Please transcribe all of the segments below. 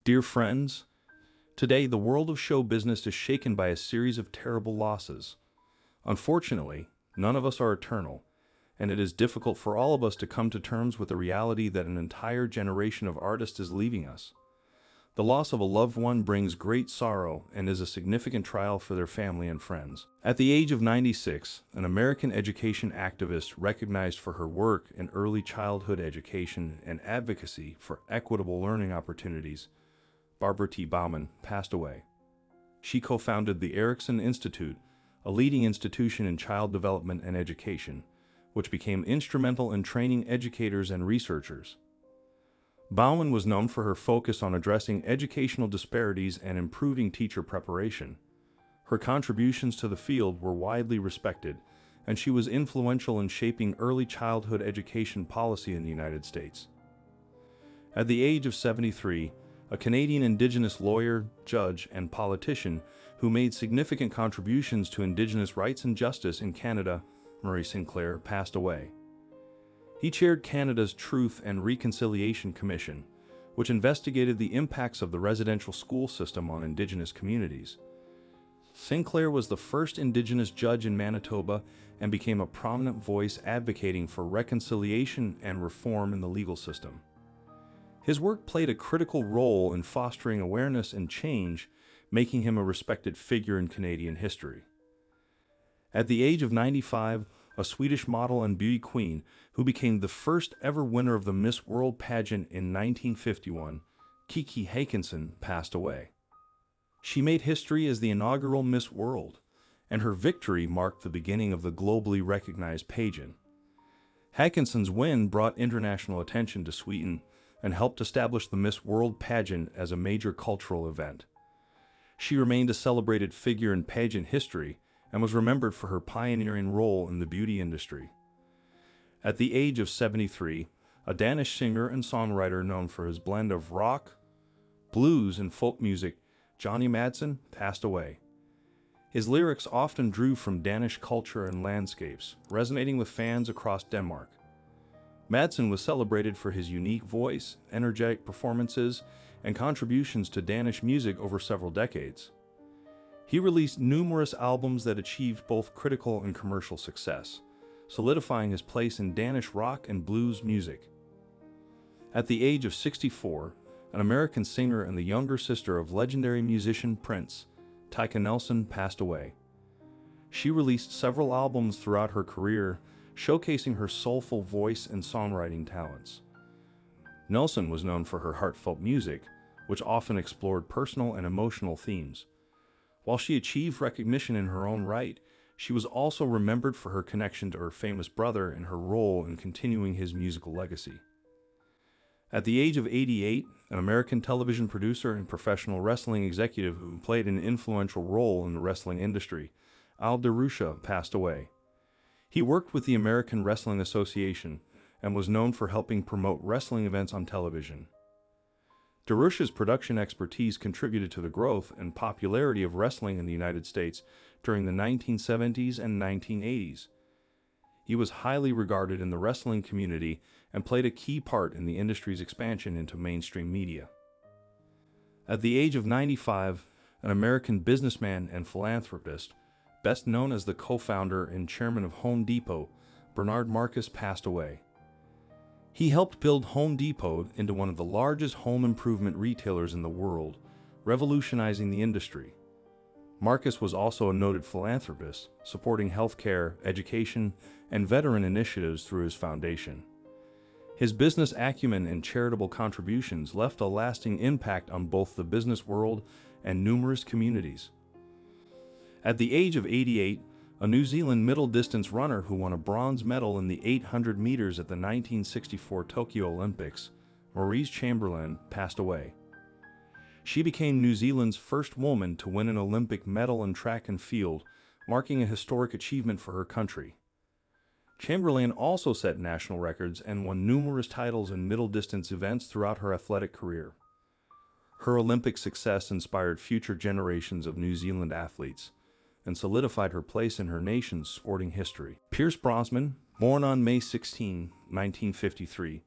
Dear friends, today the world of show business is shaken by a series of terrible losses. Unfortunately, none of us are eternal, and it is difficult for all of us to come to terms with the reality that an entire generation of artists is leaving us. The loss of a loved one brings great sorrow and is a significant trial for their family and friends. At the age of 96, an American education activist recognized for her work in early childhood education and advocacy for equitable learning opportunities, Barbara T. Bauman, passed away. She co-founded the Erickson Institute, a leading institution in child development and education, which became instrumental in training educators and researchers. Bauman was known for her focus on addressing educational disparities and improving teacher preparation. Her contributions to the field were widely respected, and she was influential in shaping early childhood education policy in the United States. At the age of 73, a Canadian Indigenous lawyer, judge, and politician who made significant contributions to Indigenous rights and justice in Canada, Murray Sinclair, passed away. He chaired Canada's Truth and Reconciliation Commission, which investigated the impacts of the residential school system on Indigenous communities. Sinclair was the first Indigenous judge in Manitoba and became a prominent voice advocating for reconciliation and reform in the legal system. His work played a critical role in fostering awareness and change, making him a respected figure in Canadian history. At the age of 95, a Swedish model and beauty queen who became the first ever winner of the Miss World pageant in 1951, Kiki Hakinson, passed away. She made history as the inaugural Miss World, and her victory marked the beginning of the globally recognized pageant. Hakinson's win brought international attention to Sweden and helped establish the Miss World pageant as a major cultural event. She remained a celebrated figure in pageant history and was remembered for her pioneering role in the beauty industry. At the age of 73, a Danish singer and songwriter known for his blend of rock, blues, and folk music, Johnny Madsen, passed away. His lyrics often drew from Danish culture and landscapes, resonating with fans across Denmark. Madsen was celebrated for his unique voice, energetic performances, and contributions to Danish music over several decades. He released numerous albums that achieved both critical and commercial success, solidifying his place in Danish rock and blues music. At the age of 64, an American singer and the younger sister of legendary musician Prince, Tyka Nelson, passed away. She released several albums throughout her career, showcasing her soulful voice and songwriting talents. Nelson was known for her heartfelt music, which often explored personal and emotional themes. While she achieved recognition in her own right, she was also remembered for her connection to her famous brother and her role in continuing his musical legacy. At the age of 88, an American television producer and professional wrestling executive who played an influential role in the wrestling industry, Al DeRusha, passed away. He worked with the American Wrestling Association and was known for helping promote wrestling events on television. DeRusha's production expertise contributed to the growth and popularity of wrestling in the United States during the 1970s and 1980s. He was highly regarded in the wrestling community and played a key part in the industry's expansion into mainstream media. At the age of 95, an American businessman and philanthropist, best known as the co-founder and chairman of Home Depot, Bernard Marcus, passed away. He helped build Home Depot into one of the largest home improvement retailers in the world, revolutionizing the industry. Marcus was also a noted philanthropist, supporting healthcare, education, and veteran initiatives through his foundation. His business acumen and charitable contributions left a lasting impact on both the business world and numerous communities. At the age of 88, a New Zealand middle-distance runner who won a bronze medal in the 800 meters at the 1964 Tokyo Olympics, Maurice Chamberlain, passed away. She became New Zealand's first woman to win an Olympic medal in track and field, marking a historic achievement for her country. Chamberlain also set national records and won numerous titles in middle-distance events throughout her athletic career. Her Olympic success inspired future generations of New Zealand athletes and solidified her place in her nation's sporting history. Pierce Brosnan, born on May 16, 1953,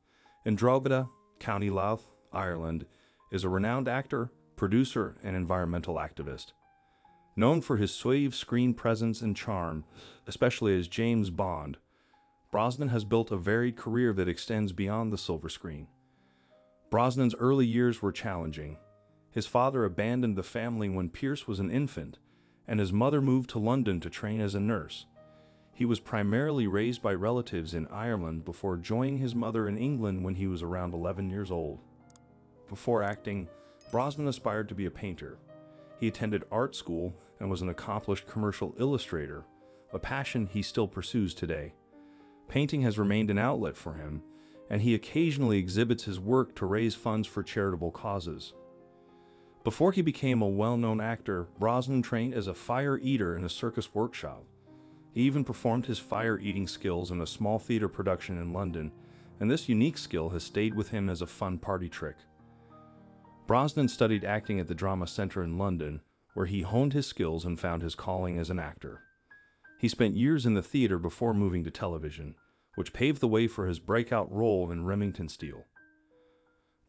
in Drogheda, County Louth, Ireland, is a renowned actor, producer, and environmental activist. Known for his suave screen presence and charm, especially as James Bond, Brosnan has built a varied career that extends beyond the silver screen. Brosnan's early years were challenging. His father abandoned the family when Pierce was an infant, and his mother moved to London to train as a nurse. He was primarily raised by relatives in Ireland before joining his mother in England when he was around 11 years old. Before acting, Brosnan aspired to be a painter. He attended art school and was an accomplished commercial illustrator, a passion he still pursues today. Painting has remained an outlet for him, and he occasionally exhibits his work to raise funds for charitable causes. Before he became a well-known actor, Brosnan trained as a fire eater in a circus workshop. He even performed his fire-eating skills in a small theater production in London, and this unique skill has stayed with him as a fun party trick. Brosnan studied acting at the Drama Centre in London, where he honed his skills and found his calling as an actor. He spent years in the theater before moving to television, which paved the way for his breakout role in Remington Steele.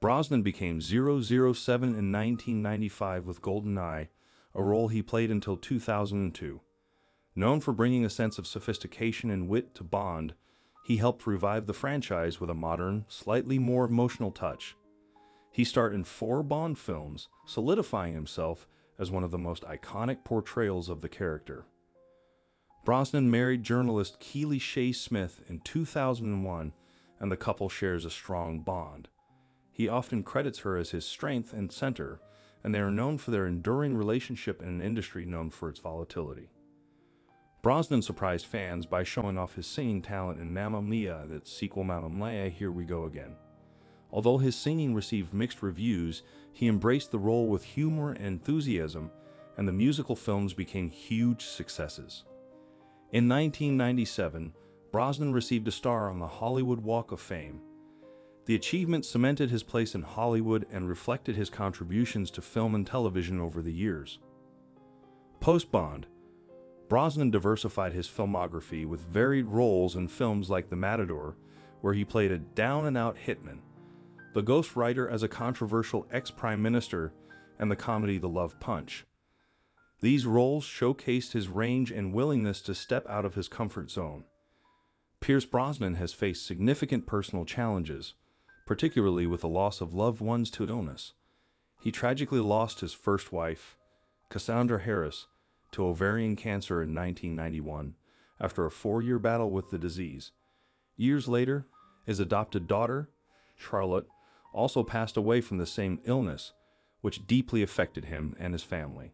Brosnan became 007 in 1995 with GoldenEye, a role he played until 2002. Known for bringing a sense of sophistication and wit to Bond, he helped revive the franchise with a modern, slightly more emotional touch. He starred in 4 Bond films, solidifying himself as one of the most iconic portrayals of the character. Brosnan married journalist Keely Shea Smith in 2001, and the couple shares a strong bond. He often credits her as his strength and center, and they are known for their enduring relationship in an industry known for its volatility. Brosnan surprised fans by showing off his singing talent in Mamma Mia, that's sequel Mamma Mia, Here We Go Again. Although his singing received mixed reviews, he embraced the role with humor and enthusiasm, and the musical films became huge successes. In 1997, Brosnan received a star on the Hollywood Walk of Fame. The achievement cemented his place in Hollywood and reflected his contributions to film and television over the years. Post-Bond, Brosnan diversified his filmography with varied roles in films like The Matador, where he played a down-and-out hitman, The Ghost Writer as a controversial ex-prime minister, and the comedy The Love Punch. These roles showcased his range and willingness to step out of his comfort zone. Pierce Brosnan has faced significant personal challenges, particularly with the loss of loved ones to illness. He tragically lost his first wife, Cassandra Harris, to ovarian cancer in 1991 after a 4-year battle with the disease. Years later, his adopted daughter, Charlotte, also passed away from the same illness, which deeply affected him and his family.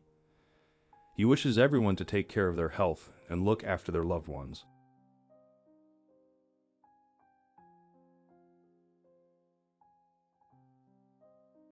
He wishes everyone to take care of their health and look after their loved ones.